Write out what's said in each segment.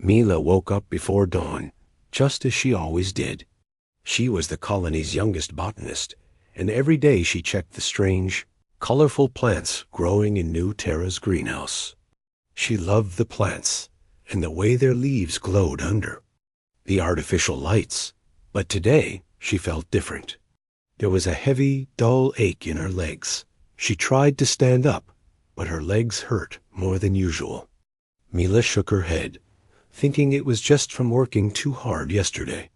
Mila woke up before dawn, just as she always did. She was the colony's youngest botanist, and every day she checked the strange, colorful plants growing in new Terra's greenhouse. She loved the plants and the way their leaves glowed under the artificial lights, but today she felt different. There was a heavy, dull ache in her legs. She tried to stand up, but her legs hurt more than usual. Mila shook her head, thinking it was just from working too hard yesterday.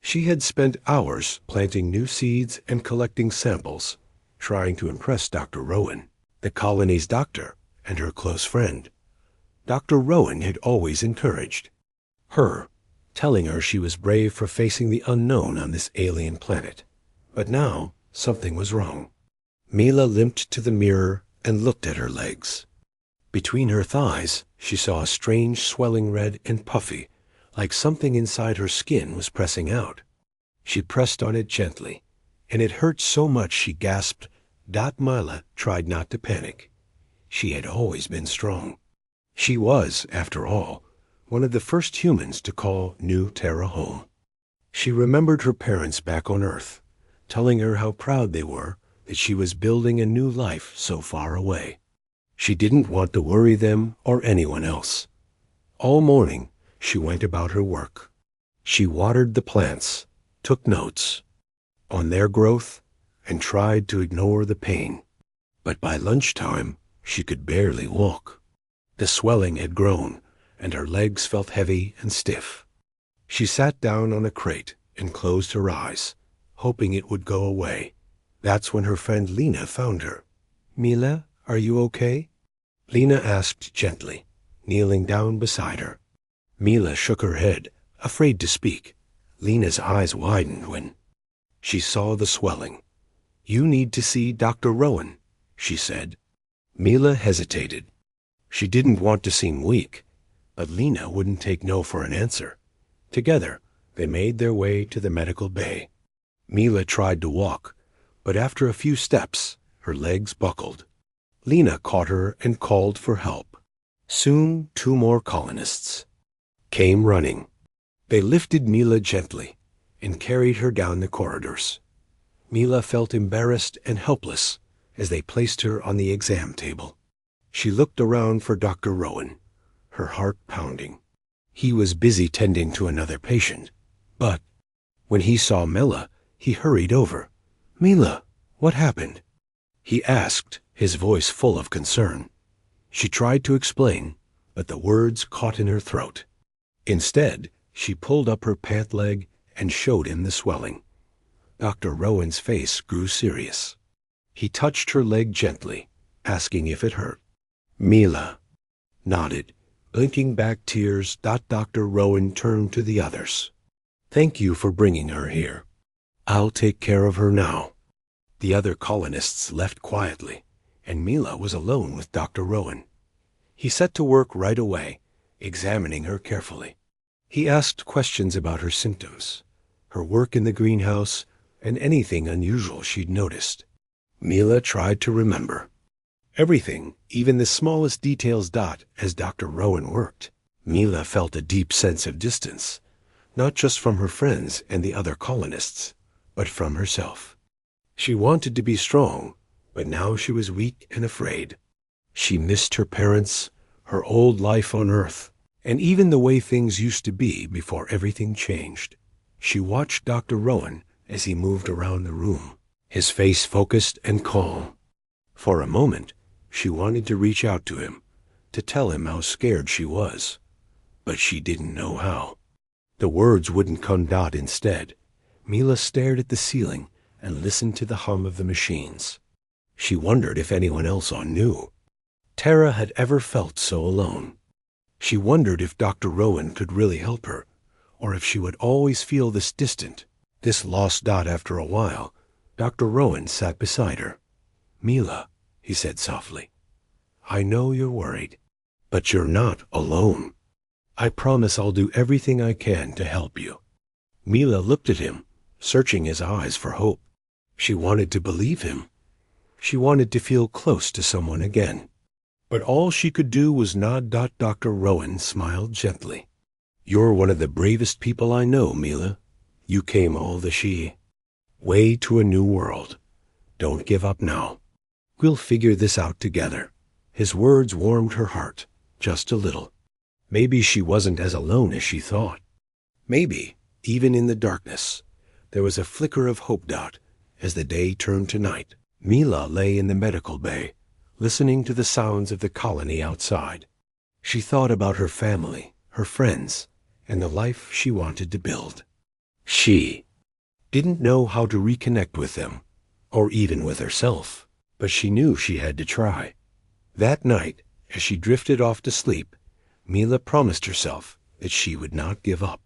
She had spent hours planting new seeds and collecting samples, trying to impress Dr. Rowan, the colony's doctor and her close friend. Dr. Rowan had always encouraged her, telling her she was brave for facing the unknown on this alien planet. But now something was wrong. Mila limped to the mirror and looked at her legs. Between her thighs, she saw a strange swelling red and puffy, like something inside her skin was pressing out. She pressed on it gently, and it hurt so much she gasped. Mila tried not to panic. She had always been strong. She was, after all, one of the first humans to call New Terra home. She remembered her parents back on Earth, telling her how proud they were that she was building a new life so far away. She didn't want to worry them or anyone else. All morning, she went about her work. She watered the plants, took notes on their growth, and tried to ignore the pain. But by lunchtime, she could barely walk. The swelling had grown, and her legs felt heavy and stiff. She sat down on a crate and closed her eyes, hoping it would go away. That's when her friend Lena found her. "Mila, are you okay?" Lena asked gently, kneeling down beside her. Mila shook her head, afraid to speak. Lena's eyes widened when she saw the swelling. "You need to see Dr. Rowan," she said. Mila hesitated. She didn't want to seem weak, but Lena wouldn't take no for an answer. Together, they made their way to the medical bay. Mila tried to walk, but after a few steps, her legs buckled. Lena caught her and called for help. Soon 2 more colonists came running. They lifted Mila gently and carried her down the corridors. Mila felt embarrassed and helpless as they placed her on the exam table. She looked around for Dr. Rowan, her heart pounding. He was busy tending to another patient, but when he saw Mila, he hurried over. "Mila, what happened?" he asked, his voice full of concern. She tried to explain, but the words caught in her throat. Instead, she pulled up her pant leg and showed him the swelling. Dr. Rowan's face grew serious. He touched her leg gently, asking if it hurt. Mila nodded, blinking back tears. Dr. Rowan turned to the others. "Thank you for bringing her here. I'll take care of her now." The other colonists left quietly, and Mila was alone with Dr. Rowan. He set to work right away, examining her carefully. He asked questions about her symptoms, her work in the greenhouse, and anything unusual she'd noticed. Mila tried to remember everything, even the smallest details. As Dr. Rowan worked, Mila felt a deep sense of distance, not just from her friends and the other colonists, but from herself. She wanted to be strong, but now she was weak and afraid. She missed her parents, her old life on Earth, and even the way things used to be before everything changed. She watched Dr. Rowan as he moved around the room, his face focused and calm. For a moment, she wanted to reach out to him, to tell him how scared she was, but she didn't know how. The words wouldn't come. Instead, Mila stared at the ceiling and listened to the hum of the machines. She wondered if anyone else knew. Terra had ever felt so alone. She wondered if Dr. Rowan could really help her, or if she would always feel this distant, this lost. After a while, Dr. Rowan sat beside her. "Mila," he said softly, "I know you're worried, but you're not alone. I promise I'll do everything I can to help you." Mila looked at him, searching his eyes for hope. She wanted to believe him. She wanted to feel close to someone again. But all she could do was nod. Dr. Rowan smiled gently. "You're one of the bravest people I know, Mila. You came all the way to a new world. Don't give up now. We'll figure this out together." His words warmed her heart, just a little. Maybe she wasn't as alone as she thought. Maybe, even in the darkness, there was a flicker of hope dot as the day turned to night. Mila lay in the medical bay, listening to the sounds of the colony outside. She thought about her family, her friends, and the life she wanted to build. She didn't know how to reconnect with them, or even with herself, but she knew she had to try. That night, as she drifted off to sleep, Mila promised herself that she would not give up.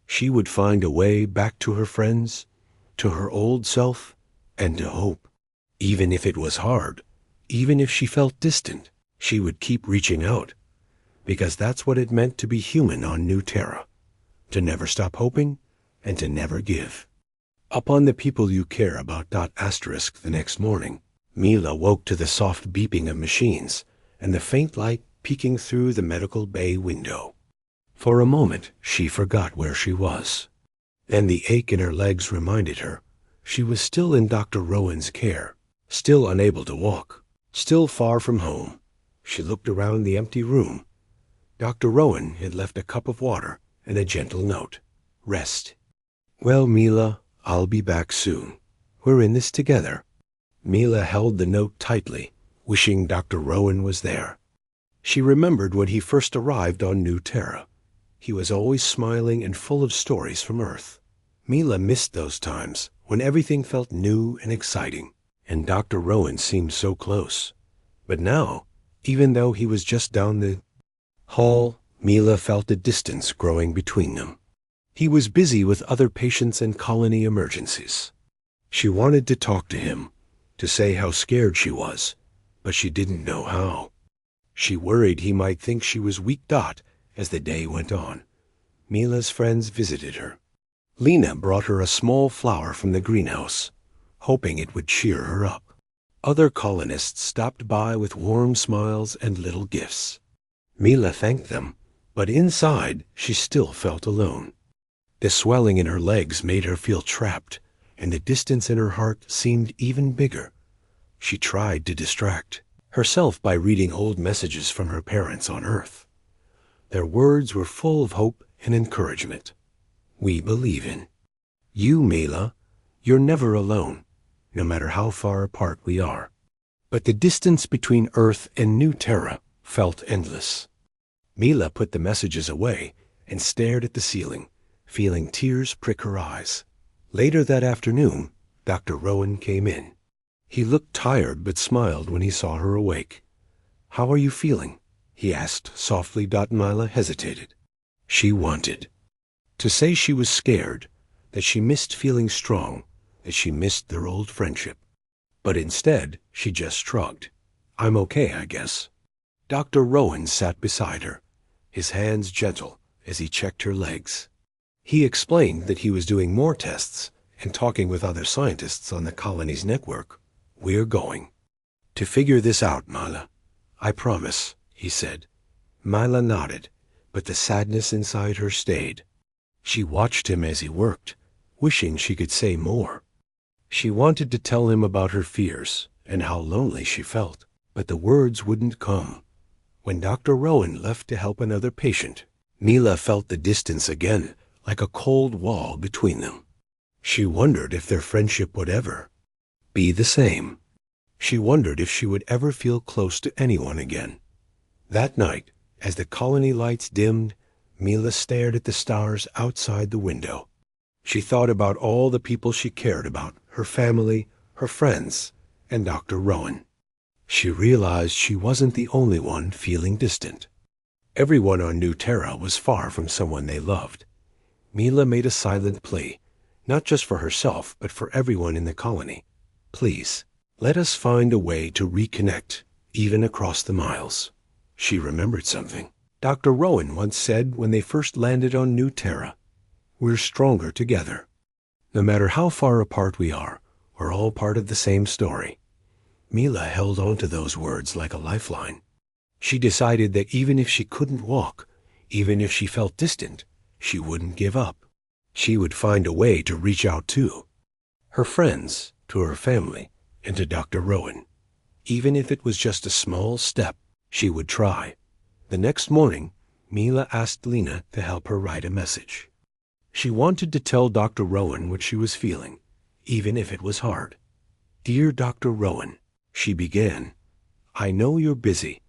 She would find a way back to her friends, to her old self, and to hope. Even if it was hard, even if she felt distant, she would keep reaching out, because that's what it meant to be human on New Terra, to never stop hoping and to never give. Up on the people you care about. Asterisk the next morning, Mila woke to the soft beeping of machines and the faint light peeking through the medical bay window. For a moment, she forgot where she was. Then the ache in her legs reminded her she was still in Dr. Rowan's care, still unable to walk, still far from home. She looked around the empty room. Dr. Rowan had left a cup of water and a gentle note. Rest. Well, Mila, I'll be back soon. We're in this together. Mila held the note tightly, wishing Dr. Rowan was there. She remembered when he first arrived on New Terra. He was always smiling and full of stories from Earth. Mila missed those times when everything felt new and exciting, and Dr. Rowan seemed so close. But now, even though he was just down the hall, Mila felt a distance growing between them. He was busy with other patients and colony emergencies. She wanted to talk to him, to say how scared she was, but she didn't know how. She worried he might think she was weak. As the day went on, Mila's friends visited her. Lena brought her a small flower from the greenhouse, hoping it would cheer her up. Other colonists stopped by with warm smiles and little gifts. Mila thanked them, but inside she still felt alone. The swelling in her legs made her feel trapped, and the distance in her heart seemed even bigger. She tried to distract herself by reading old messages from her parents on Earth. Their words were full of hope and encouragement. We believe in you, Mila. You're never alone, no matter how far apart we are. But the distance between Earth and New Terra felt endless. Mila put the messages away and stared at the ceiling, feeling tears prick her eyes. Later that afternoon, Dr. Rowan came in. He looked tired but smiled when he saw her awake. "How are you feeling?" he asked softly. Mila hesitated. She wanted to say she was scared, that she missed feeling strong, that she missed their old friendship. But instead, she just shrugged. "I'm okay, I guess." Dr. Rowan sat beside her, his hands gentle as he checked her legs. He explained that he was doing more tests and talking with other scientists on the colony's network. "We're going to figure this out, Mila. I promise," he said. Mila nodded, but the sadness inside her stayed. She watched him as he worked, wishing she could say more. She wanted to tell him about her fears and how lonely she felt, but the words wouldn't come. When Dr. Rowan left to help another patient, Mila felt the distance again, like a cold wall between them. She wondered if their friendship would ever be the same. She wondered if she would ever feel close to anyone again. That night, as the colony lights dimmed, Mila stared at the stars outside the window. She thought about all the people she cared about, her family, her friends, and Dr. Rowan. She realized she wasn't the only one feeling distant. Everyone on New Terra was far from someone they loved. Mila made a silent plea, not just for herself, but for everyone in the colony. "Please, let us find a way to reconnect, even across the miles." She remembered something Dr. Rowan once said when they first landed on New Terra. "We're stronger together. No matter how far apart we are, we're all part of the same story." Mila held on to those words like a lifeline. She decided that even if she couldn't walk, even if she felt distant, she wouldn't give up. She would find a way to reach out to her friends, to her family, and to Dr. Rowan. Even if it was just a small step, she would try. The next morning, Mila asked Lena to help her write a message. She wanted to tell Dr. Rowan what she was feeling, even if it was hard. "Dear Dr. Rowan," she began, "I know you're busy,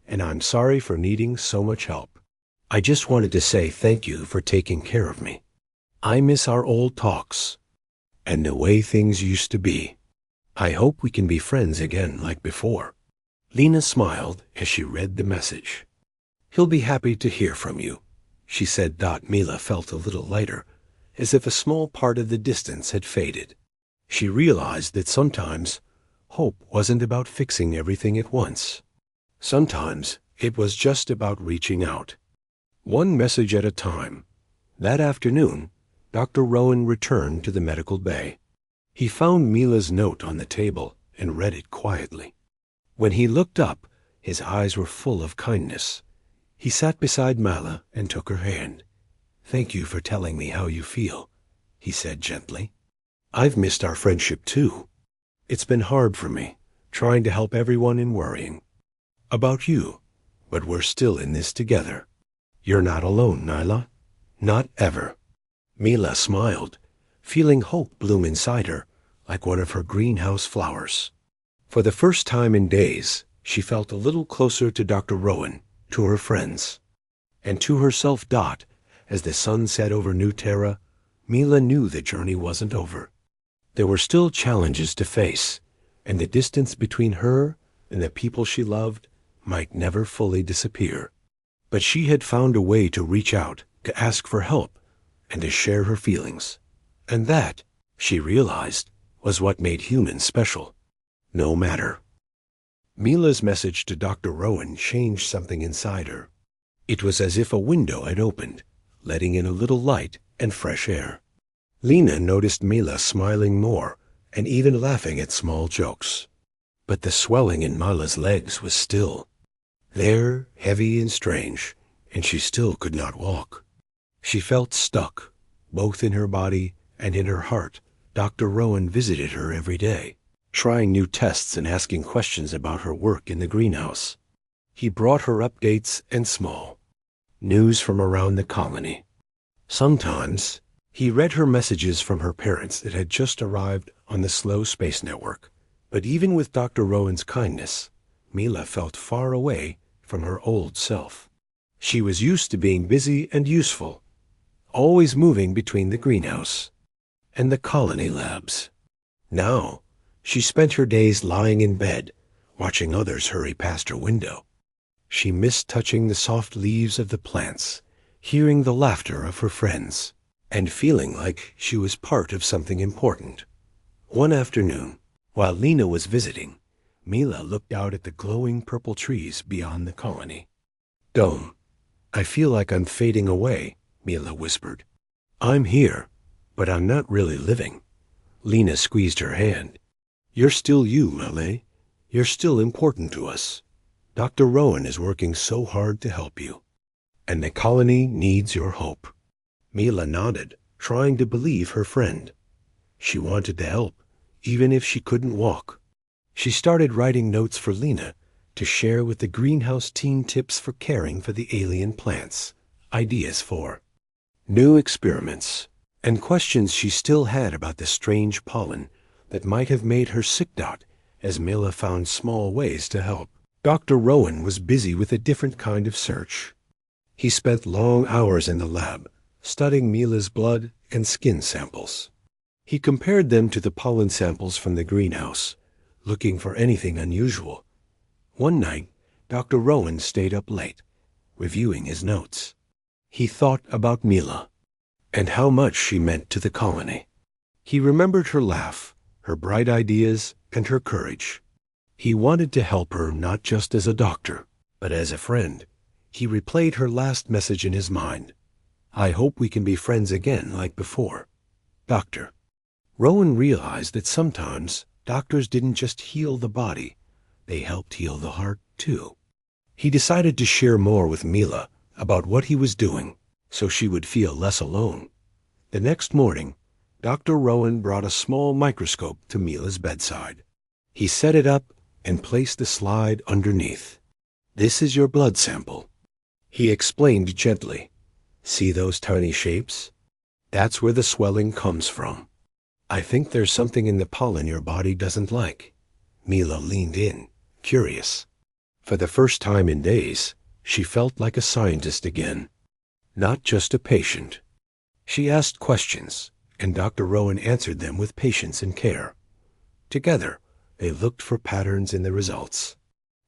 and I'm sorry for needing so much help. I just wanted to say thank you for taking care of me. I miss our old talks and the way things used to be. I hope we can be friends again like before." Lena smiled as she read the message. "He'll be happy to hear from you," she said. Mila felt a little lighter, as if a small part of the distance had faded. She realized that sometimes hope wasn't about fixing everything at once. Sometimes it was just about reaching out, one message at a time. That afternoon, Dr. Rowan returned to the medical bay. He found Mila's note on the table and read it quietly. When he looked up, his eyes were full of kindness. He sat beside Mila and took her hand. "Thank you for telling me how you feel," he said gently. "I've missed our friendship too. It's been hard for me, trying to help everyone and worrying about you, but we're still in this together. You're not alone, Nyla. Not ever." Mila smiled, feeling hope bloom inside her like one of her greenhouse flowers. For the first time in days, she felt a little closer to Dr. Rowan, to her friends, and to herself. As the sun set over New Terra, Mila knew the journey wasn't over. There were still challenges to face, and the distance between her and the people she loved might never fully disappear. But she had found a way to reach out, to ask for help, and to share her feelings. And that, she realized, was what made humans special. No matter. Mila's message to Dr. Rowan changed something inside her. It was as if a window had opened, letting in a little light and fresh air. Lena noticed Mila smiling more and even laughing at small jokes. But the swelling in Mila's legs was still there, heavy and strange, and she still could not walk. She felt stuck, both in her body and in her heart. Dr. Rowan visited her every day, trying new tests and asking questions about her work in the greenhouse. He brought her updates and small news from around the colony. Sometimes he read her messages from her parents that had just arrived on the slow space network. But even with Dr. Rowan's kindness, Mila felt far away from her old self. She was used to being busy and useful, always moving between the greenhouse and the colony labs. Now, she spent her days lying in bed, watching others hurry past her window. She missed touching the soft leaves of the plants, hearing the laughter of her friends, and feeling like she was part of something important. One afternoon, while Lena was visiting, Mila looked out at the glowing purple trees beyond the colony. "Dome, I feel like I'm fading away," Mila whispered. "I'm here, but I'm not really living." Lena squeezed her hand. "You're still you, Mile. You're still important to us. Dr. Rowan is working so hard to help you, and the colony needs your hope." Mila nodded, trying to believe her friend. She wanted to help, even if she couldn't walk. She started writing notes for Lena to share with the greenhouse team, tips for caring for the alien plants, ideas for new experiments, and questions she still had about the strange pollen that might have made her sick. As Mila found small ways to help, Dr. Rowan was busy with a different kind of search. He spent long hours in the lab, studying Mila's blood and skin samples. He compared them to the pollen samples from the greenhouse, looking for anything unusual. One night, Dr. Rowan stayed up late, reviewing his notes. He thought about Mila and how much she meant to the colony. He remembered her laugh, her bright ideas, and her courage. He wanted to help her not just as a doctor, but as a friend. He replayed her last message in his mind. "I hope we can be friends again like before, Doctor." Rowan realized that sometimes doctors didn't just heal the body, they helped heal the heart too. He decided to share more with Mila about what he was doing, so she would feel less alone. The next morning, Dr. Rowan brought a small microscope to Mila's bedside. He set it up and placed the slide underneath. "This is your blood sample," he explained gently. "See those tiny shapes? That's where the swelling comes from. I think there's something in the pollen your body doesn't like." Mila leaned in, curious. For the first time in days, she felt like a scientist again, not just a patient. She asked questions, and Dr. Rowan answered them with patience and care. Together, they looked for patterns in the results.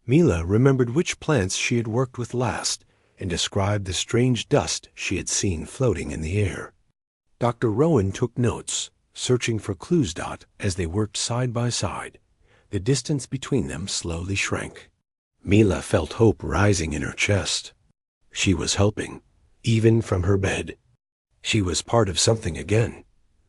Mila remembered which plants she had worked with last and described the strange dust she had seen floating in the air. Dr. Rowan took notes, searching for clues. As they worked side by side, the distance between them slowly shrank. Mila felt hope rising in her chest. She was helping, even from her bed. She was part of something again.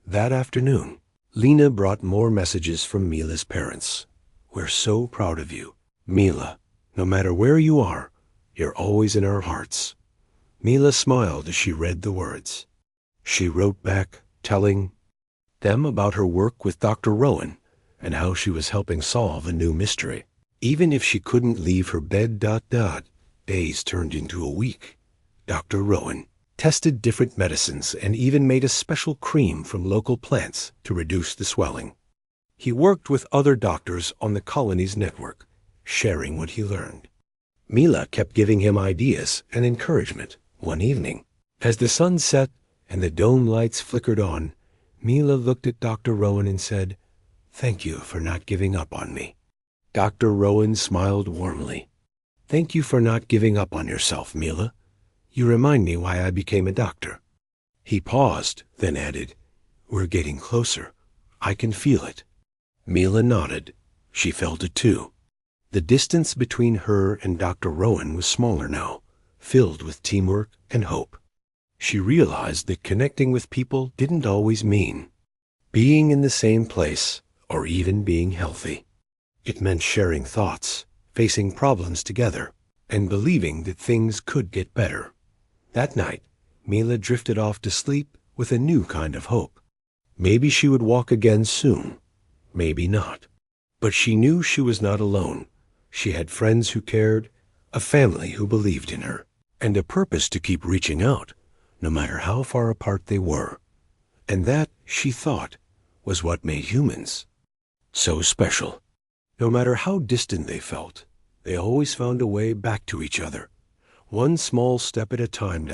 That afternoon, Lena brought more messages from Mila's parents. "We're so proud of you, Mila. No matter where you are, you're always in our hearts." Mila smiled as she read the words. She wrote back, telling them about her work with Dr. Rowan and how she was helping solve a new mystery. Even if she couldn't leave her bed. Days turned into a week. Dr. Rowan tested different medicines and even made a special cream from local plants to reduce the swelling. He worked with other doctors on the colony's network, sharing what he learned. Mila kept giving him ideas and encouragement. One evening, as the sun set and the dome lights flickered on, Mila looked at Dr. Rowan and said, "Thank you for not giving up on me." Dr. Rowan smiled warmly. "Thank you for not giving up on yourself, Mila. You remind me why I became a doctor." He paused, then added, "We're getting closer. I can feel it." Mila nodded. She felt it too. The distance between her and Dr. Rowan was smaller now, filled with teamwork and hope. She realized that connecting with people didn't always mean being in the same place or even being healthy. It meant sharing thoughts, facing problems together, and believing that things could get better. That night, Mila drifted off to sleep with a new kind of hope. Maybe she would walk again soon, maybe not. But she knew she was not alone. She had friends who cared, a family who believed in her, and a purpose to keep reaching out, no matter how far apart they were. And that, she thought, was what made humans so special. No matter how distant they felt, they always found a way back to each other. One small step at a time.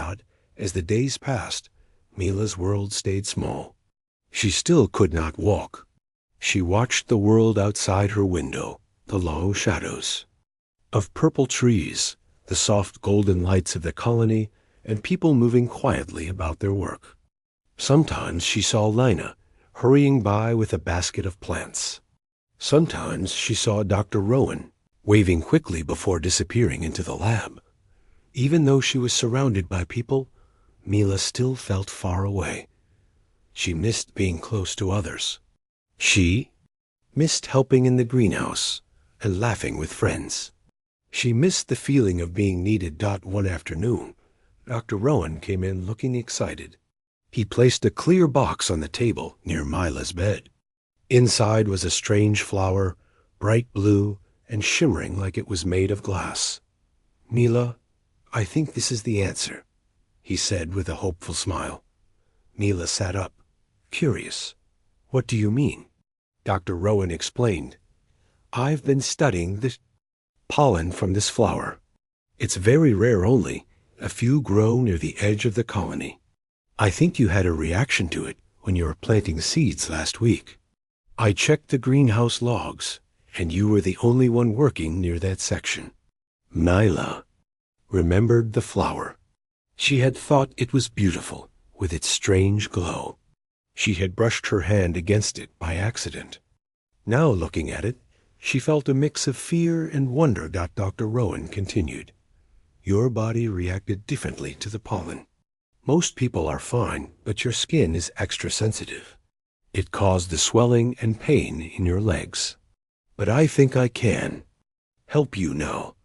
As the days passed, Mila's world stayed small. She still could not walk. She watched the world outside her window, the long shadows of purple trees, the soft golden lights of the colony, and people moving quietly about their work. Sometimes she saw Lina hurrying by with a basket of plants. Sometimes she saw Dr. Rowan waving quickly before disappearing into the lab. Even though she was surrounded by people, Mila still felt far away. She missed being close to others. She missed helping in the greenhouse and laughing with friends. She missed the feeling of being needed. One afternoon, Dr. Rowan came in looking excited. He placed a clear box on the table near Mila's bed. Inside was a strange flower, bright blue and shimmering like it was made of glass. "Mila, I think this is the answer," he said with a hopeful smile. Mila sat up, curious. "What do you mean?" Dr. Rowan explained. "I've been studying the pollen from this flower. It's very rare only. A few grow near the edge of the colony. I think you had a reaction to it when you were planting seeds last week. I checked the greenhouse logs, and you were the only one working near that section." Mila remembered the flower. She had thought it was beautiful, with its strange glow. She had brushed her hand against it by accident. Now, looking at it, she felt a mix of fear and wonder. Dr. Rowan continued. "Your body reacted differently to the pollen. Most people are fine, but your skin is extra sensitive. It caused the swelling and pain in your legs. But I think I can help you now."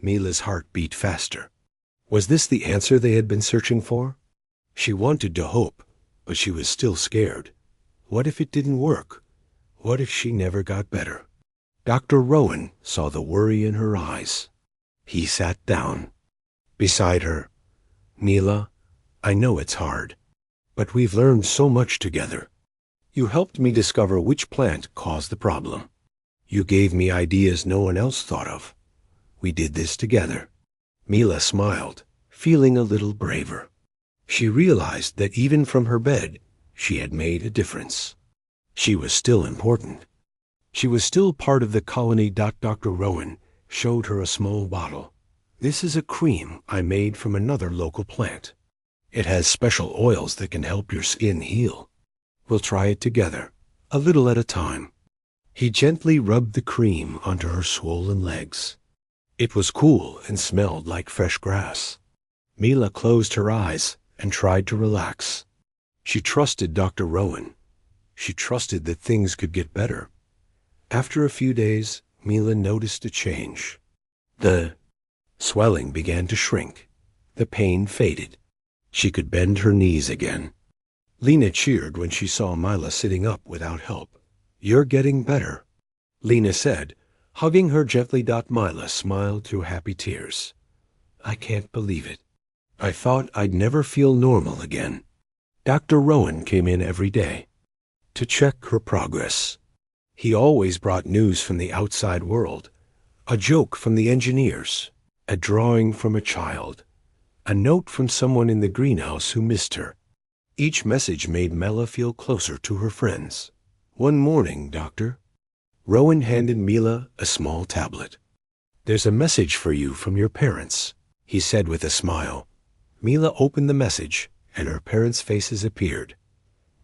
Mila's heart beat faster. Was this the answer they had been searching for? She wanted to hope, but she was still scared. What if it didn't work? What if she never got better? Dr. Rowan saw the worry in her eyes. He sat down beside her. Mila, I know it's hard, but we've learned so much together. You helped me discover which plant caused the problem. You gave me ideas no one else thought of. We did this together. Mila smiled, feeling a little braver. She realized that even from her bed, she had made a difference. She was still important. She was still part of the colony. Dr. Rowan showed her a small bottle. This is a cream I made from another local plant. It has special oils that can help your skin heal. We'll try it together, a little at a time. He gently rubbed the cream onto her swollen legs. It was cool and smelled like fresh grass. Mila closed her eyes and tried to relax. She trusted Dr. Rowan. She trusted that things could get better. After a few days, Mila noticed a change. The swelling began to shrink. The pain faded. She could bend her knees again. Lena cheered when she saw Mila sitting up without help. You're getting better, Lena said, hugging her gently. Mila smiled through happy tears. I can't believe it. I thought I'd never feel normal again. Dr. Rowan came in every day to check her progress. He always brought news from the outside world, a joke from the engineers, a drawing from a child, a note from someone in the greenhouse who missed her. Each message made Mila feel closer to her friends. One morning, Doctor Rowan handed Mila a small tablet. There's a message for you from your parents, he said with a smile. Mila opened the message, and her parents' faces appeared.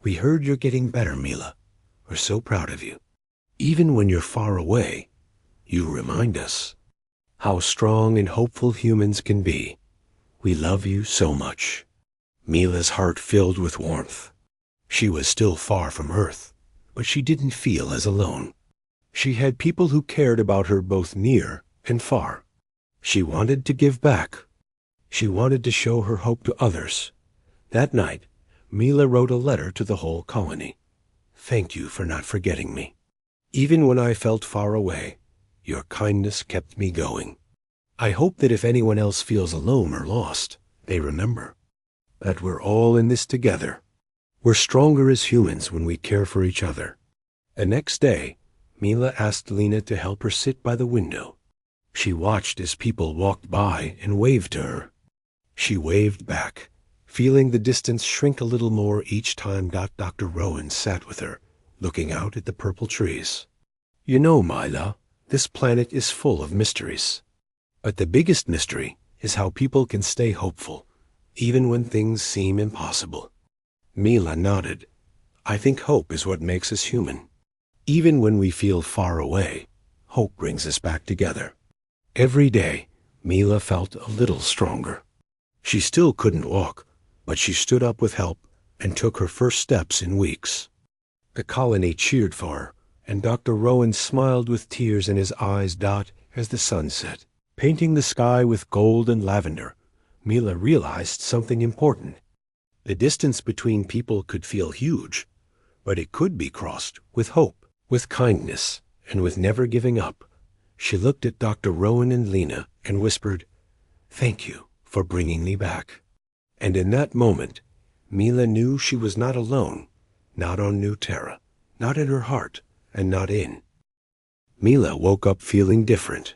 We heard you're getting better, Mila. We're so proud of you. Even when you're far away, you remind us how strong and hopeful humans can be. We love you so much. Mila's heart filled with warmth. She was still far from Earth, but she didn't feel as alone. She had people who cared about her both near and far. She wanted to give back. She wanted to show her hope to others. That night, Mila wrote a letter to the whole colony. Thank you for not forgetting me. Even when I felt far away, your kindness kept me going. I hope that if anyone else feels alone or lost, they remember that we're all in this together. We're stronger as humans when we care for each other. The next day, Mila asked Lena to help her sit by the window. She watched as people walked by and waved to her. She waved back, feeling the distance shrink a little more each time. Dr. Rowan sat with her, looking out at the purple trees. You know, Mila, this planet is full of mysteries. But the biggest mystery is how people can stay hopeful, even when things seem impossible. Mila nodded. I think hope is what makes us human. Even when we feel far away, hope brings us back together. Every day, Mila felt a little stronger. She still couldn't walk, but she stood up with help and took her first steps in weeks. The colony cheered for her, and Dr. Rowan smiled with tears in his eyes. As the sun set, painting the sky with gold and lavender, Mila realized something important. The distance between people could feel huge, but it could be crossed with hope, with kindness, and with never giving up. She looked at Dr. Rowan and Lena and whispered, Thank you for bringing me back. And in that moment, Mila knew she was not alone, not on New Terra, not in her heart, and not in. Mila woke up feeling different.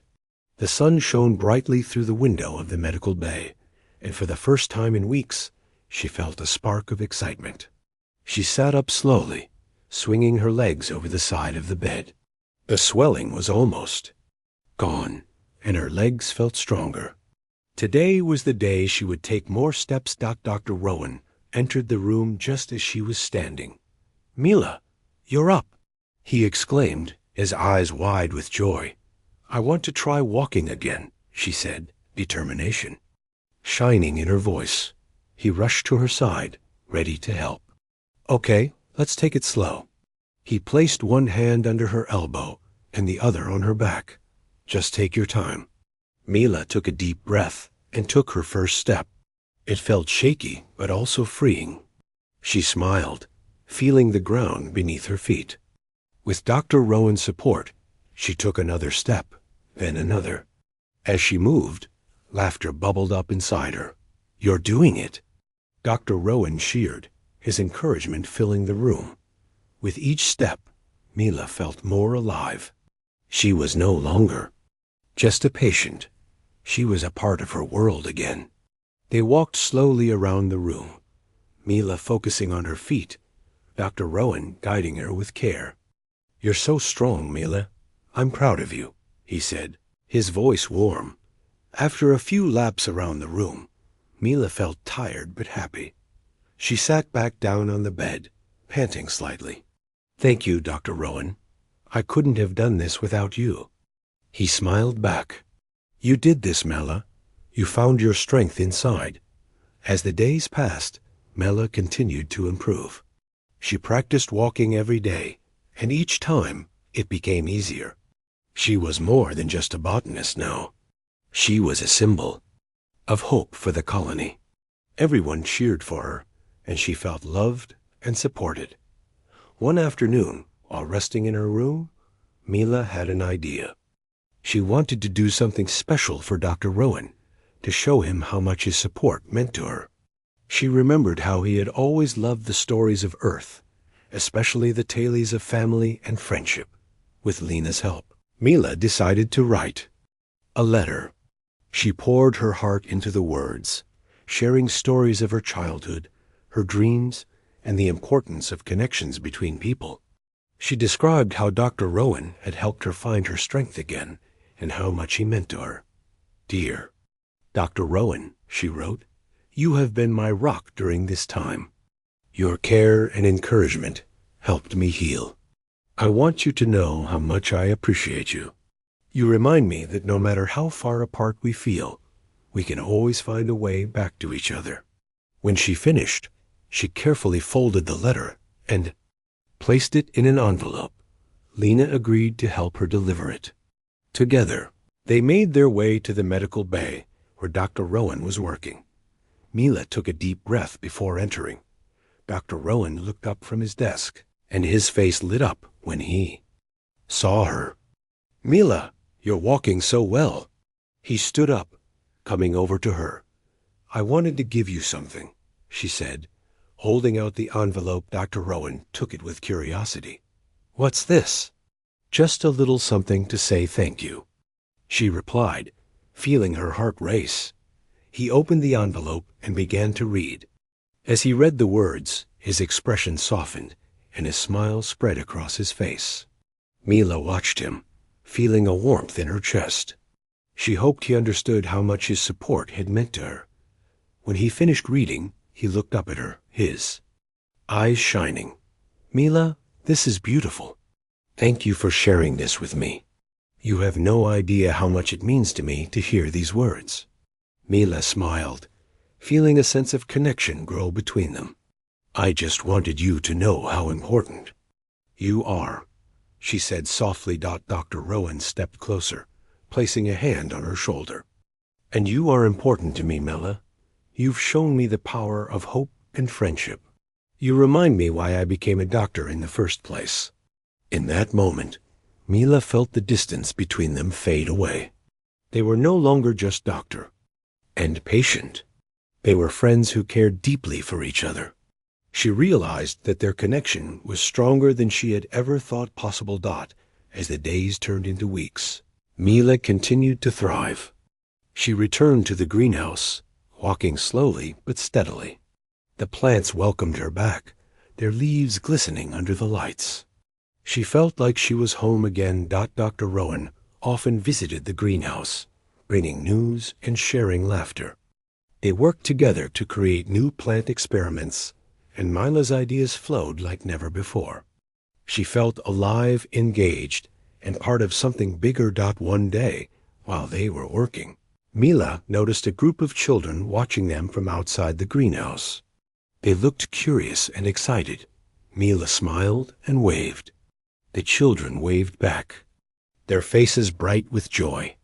The sun shone brightly through the window of the medical bay, and for the first time in weeks, she felt a spark of excitement. She sat up slowly, swinging her legs over the side of the bed. The swelling was almost gone, and her legs felt stronger. Today was the day she would take more steps. Dr. Rowan entered the room just as she was standing. Mila, you're up, he exclaimed, his eyes wide with joy. I want to try walking again, she said, determination shining in her voice. He rushed to her side, ready to help. Okay, let's take it slow. He placed one hand under her elbow and the other on her back. Just take your time. Mila took a deep breath and took her first step. It felt shaky, but also freeing. She smiled, feeling the ground beneath her feet. With Dr. Rowan's support, she took another step, then another. As she moved, laughter bubbled up inside her. "You're doing it." Dr. Rowan cheered, his encouragement filling the room. With each step, Mila felt more alive. She was no longer just a patient. She was a part of her world again. They walked slowly around the room, Mila focusing on her feet, Dr. Rowan guiding her with care. "You're so strong, Mila. I'm proud of you," he said, his voice warm. After a few laps around the room, Mila felt tired but happy. She sat back down on the bed, panting slightly. "Thank you, Dr. Rowan. I couldn't have done this without you." He smiled back. "You did this, Mela. You found your strength inside." As the days passed, Mela continued to improve. She practiced walking every day, and each time it became easier. She was more than just a botanist now. She was a symbol of hope for the colony. Everyone cheered for her, and she felt loved and supported. One afternoon, while resting in her room, Mila had an idea. She wanted to do something special for Dr. Rowan, to show him how much his support meant to her. She remembered how he had always loved the stories of Earth, especially the tales of family and friendship. With Lena's help, Mila decided to write a letter. She poured her heart into the words, sharing stories of her childhood, her dreams, and the importance of connections between people. She described how Dr. Rowan had helped her find her strength again, and how much he meant to her. "Dear Dr. Rowan," she wrote, "you have been my rock during this time. Your care and encouragement helped me heal. I want you to know how much I appreciate you. You remind me that no matter how far apart we feel, we can always find a way back to each other." When she finished, she carefully folded the letter and placed it in an envelope. Lena agreed to help her deliver it. Together, they made their way to the medical bay where Dr. Rowan was working. Mila took a deep breath before entering. Dr. Rowan looked up from his desk, and his face lit up when he saw her. "Mila, you're walking so well." He stood up, coming over to her. "I wanted to give you something," she said. Holding out the envelope, Dr. Rowan took it with curiosity. "What's this?" "Just a little something to say thank you," she replied, feeling her heart race. He opened the envelope and began to read. As he read the words, his expression softened, and a smile spread across his face. Mila watched him, feeling a warmth in her chest. She hoped he understood how much his support had meant to her. When he finished reading, he looked up at her, his eyes shining. "Mila, this is beautiful. Thank you for sharing this with me. You have no idea how much it means to me to hear these words." Mila smiled, feeling a sense of connection grow between them. "I just wanted you to know how important you are," she said softly. Dr. Rowan stepped closer, placing a hand on her shoulder. "And you are important to me, Mila. You've shown me the power of hope and friendship. You remind me why I became a doctor in the first place." In that moment, Mila felt the distance between them fade away. They were no longer just doctor and patient. They were friends who cared deeply for each other. She realized that their connection was stronger than she had ever thought possible. As the days turned into weeks, Mila continued to thrive. She returned to the greenhouse, walking slowly but steadily. The plants welcomed her back, their leaves glistening under the lights. She felt like she was home again. Dr. Rowan often visited the greenhouse, bringing news and sharing laughter. They worked together to create new plant experiments, and Mila's ideas flowed like never before. She felt alive, engaged, and part of something bigger. One day, while they were working, Mila noticed a group of children watching them from outside the greenhouse. They looked curious and excited. Mila smiled and waved. The children waved back, their faces bright with joy.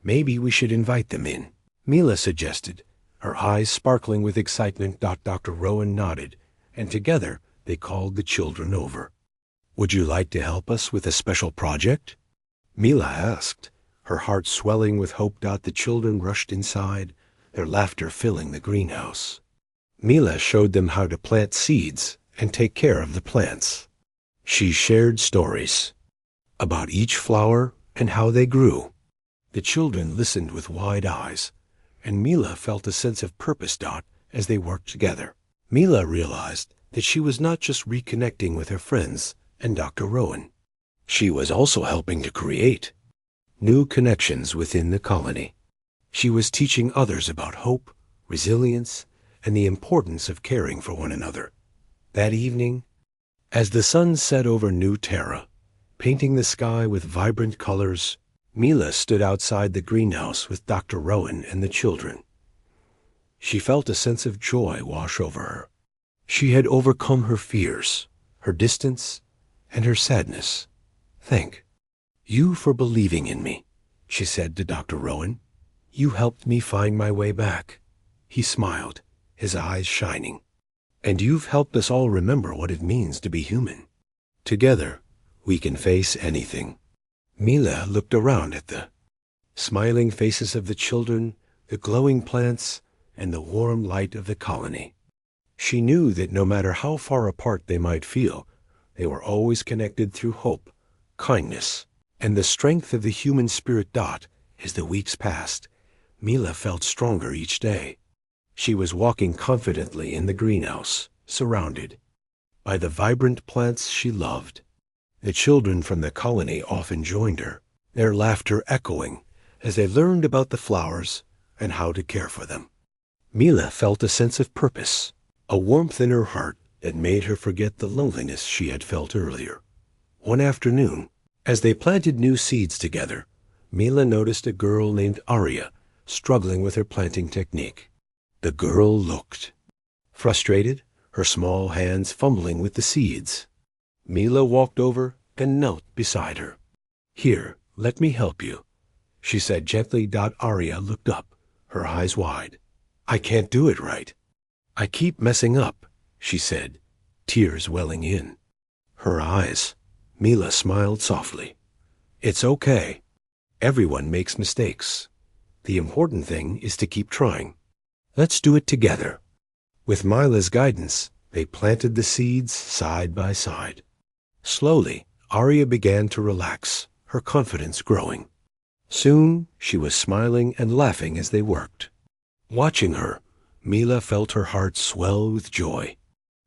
"Maybe we should invite them in," Mila suggested, her eyes sparkling with excitement. Dr. Rowan nodded, and together they called the children over. "Would you like to help us with a special project?" Mila asked, her heart swelling with hope. The children rushed inside, their laughter filling the greenhouse. Mila showed them how to plant seeds and take care of the plants. She shared stories about each flower and how they grew. The children listened with wide eyes, and Mila felt a sense of purpose. As they worked together, Mila realized that she was not just reconnecting with her friends and Dr. Rowan. She was also helping to create new connections within the colony. She was teaching others about hope, resilience, and the importance of caring for one another. That evening, as the sun set over New Terra, painting the sky with vibrant colors, Mila stood outside the greenhouse with Dr. Rowan and the children. She felt a sense of joy wash over her. She had overcome her fears, her distance, and her sadness. "Thank you for believing in me," she said to Dr. Rowan. "You helped me find my way back." He smiled, his eyes shining. "And you've helped us all remember what it means to be human. Together, we can face anything." Mila looked around at the smiling faces of the children, the glowing plants, and the warm light of the colony. She knew that no matter how far apart they might feel, they were always connected through hope, kindness, and the strength of the human spirit. As the weeks passed, Mila felt stronger each day. She was walking confidently in the greenhouse, surrounded by the vibrant plants she loved. The children from the colony often joined her, their laughter echoing as they learned about the flowers and how to care for them. Mila felt a sense of purpose, a warmth in her heart that made her forget the loneliness she had felt earlier. One afternoon, as they planted new seeds together, Mila noticed a girl named Arya struggling with her planting technique. The girl looked frustrated, her small hands fumbling with the seeds. Mila walked over and knelt beside her. "Here, let me help you," she said gently. Arya looked up, her eyes wide. "I can't do it right. I keep messing up," she said, tears welling in her eyes. Mila smiled softly. "It's okay. Everyone makes mistakes. The important thing is to keep trying. Let's do it together." With Mila's guidance, they planted the seeds side by side. Slowly, Arya began to relax, her confidence growing. Soon, she was smiling and laughing as they worked. Watching her, Mila felt her heart swell with joy.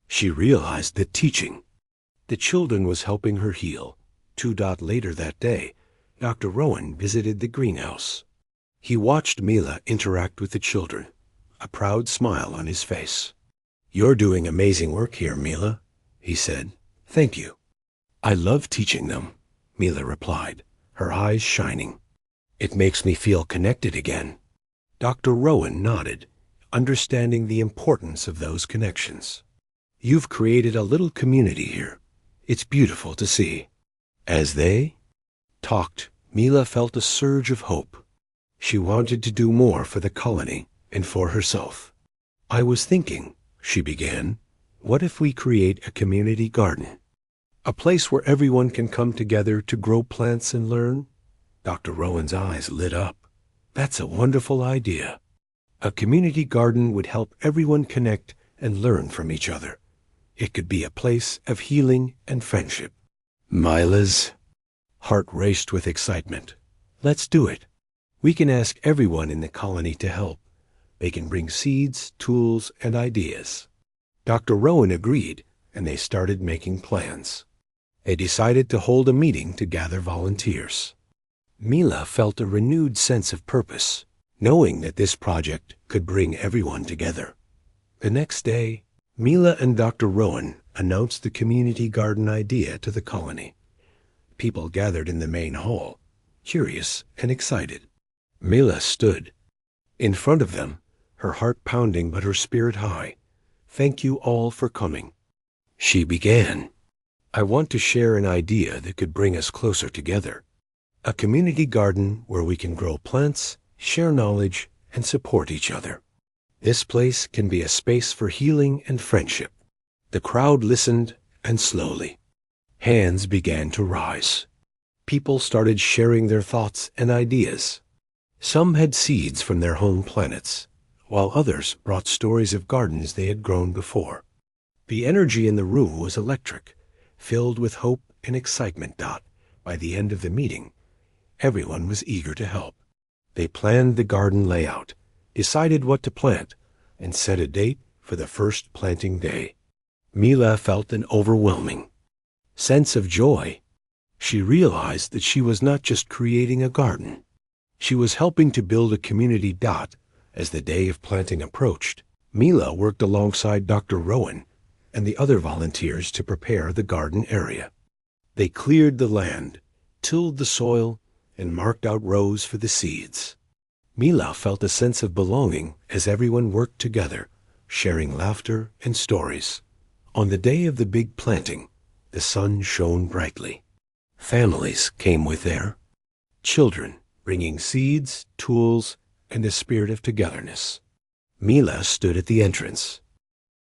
She realized that teaching the children was helping her heal. Later that day, Dr. Rowan visited the greenhouse. He watched Mila interact with the children, a proud smile on his face. "You're doing amazing work here, Mila," he said. "Thank you." "I love teaching them," Mila replied, her eyes shining. "It makes me feel connected again." Dr. Rowan nodded, understanding the importance of those connections. "You've created a little community here. It's beautiful to see." As they talked, Mila felt a surge of hope. She wanted to do more for the colony and for herself. "I was thinking," she began, "what if we create a community garden? A place where everyone can come together to grow plants and learn?" Dr. Rowan's eyes lit up. "That's a wonderful idea. A community garden would help everyone connect and learn from each other. It could be a place of healing and friendship." Mila's heart raced with excitement. "Let's do it. We can ask everyone in the colony to help. They can bring seeds, tools, and ideas." Dr. Rowan agreed, and they started making plans. They decided to hold a meeting to gather volunteers. Mila felt a renewed sense of purpose, knowing that this project could bring everyone together. The next day, Mila and Dr. Rowan announced the community garden idea to the colony. People gathered in the main hall, curious and excited. Mila stood in front of them, her heart pounding but her spirit high. "Thank you all for coming," she began. "I want to share an idea that could bring us closer together. A community garden where we can grow plants, share knowledge, and support each other." This place can be a space for healing and friendship. The crowd listened, and slowly, hands began to rise. People started sharing their thoughts and ideas. Some had seeds from their home planets, while others brought stories of gardens they had grown before. The energy in the room was electric, filled with hope and excitement. By the end of the meeting, everyone was eager to help. They planned the garden layout, decided what to plant, and set a date for the first planting day. Mila felt an overwhelming sense of joy. She realized that she was not just creating a garden. She was helping to build a community. As the day of planting approached, Mila worked alongside Dr. Rowan and the other volunteers to prepare the garden area. They cleared the land, tilled the soil, and marked out rows for the seeds. Mila felt a sense of belonging as everyone worked together, sharing laughter and stories. On the day of the big planting, the sun shone brightly. Families came with their children, bringing seeds, tools, and a spirit of togetherness. Mila stood at the entrance,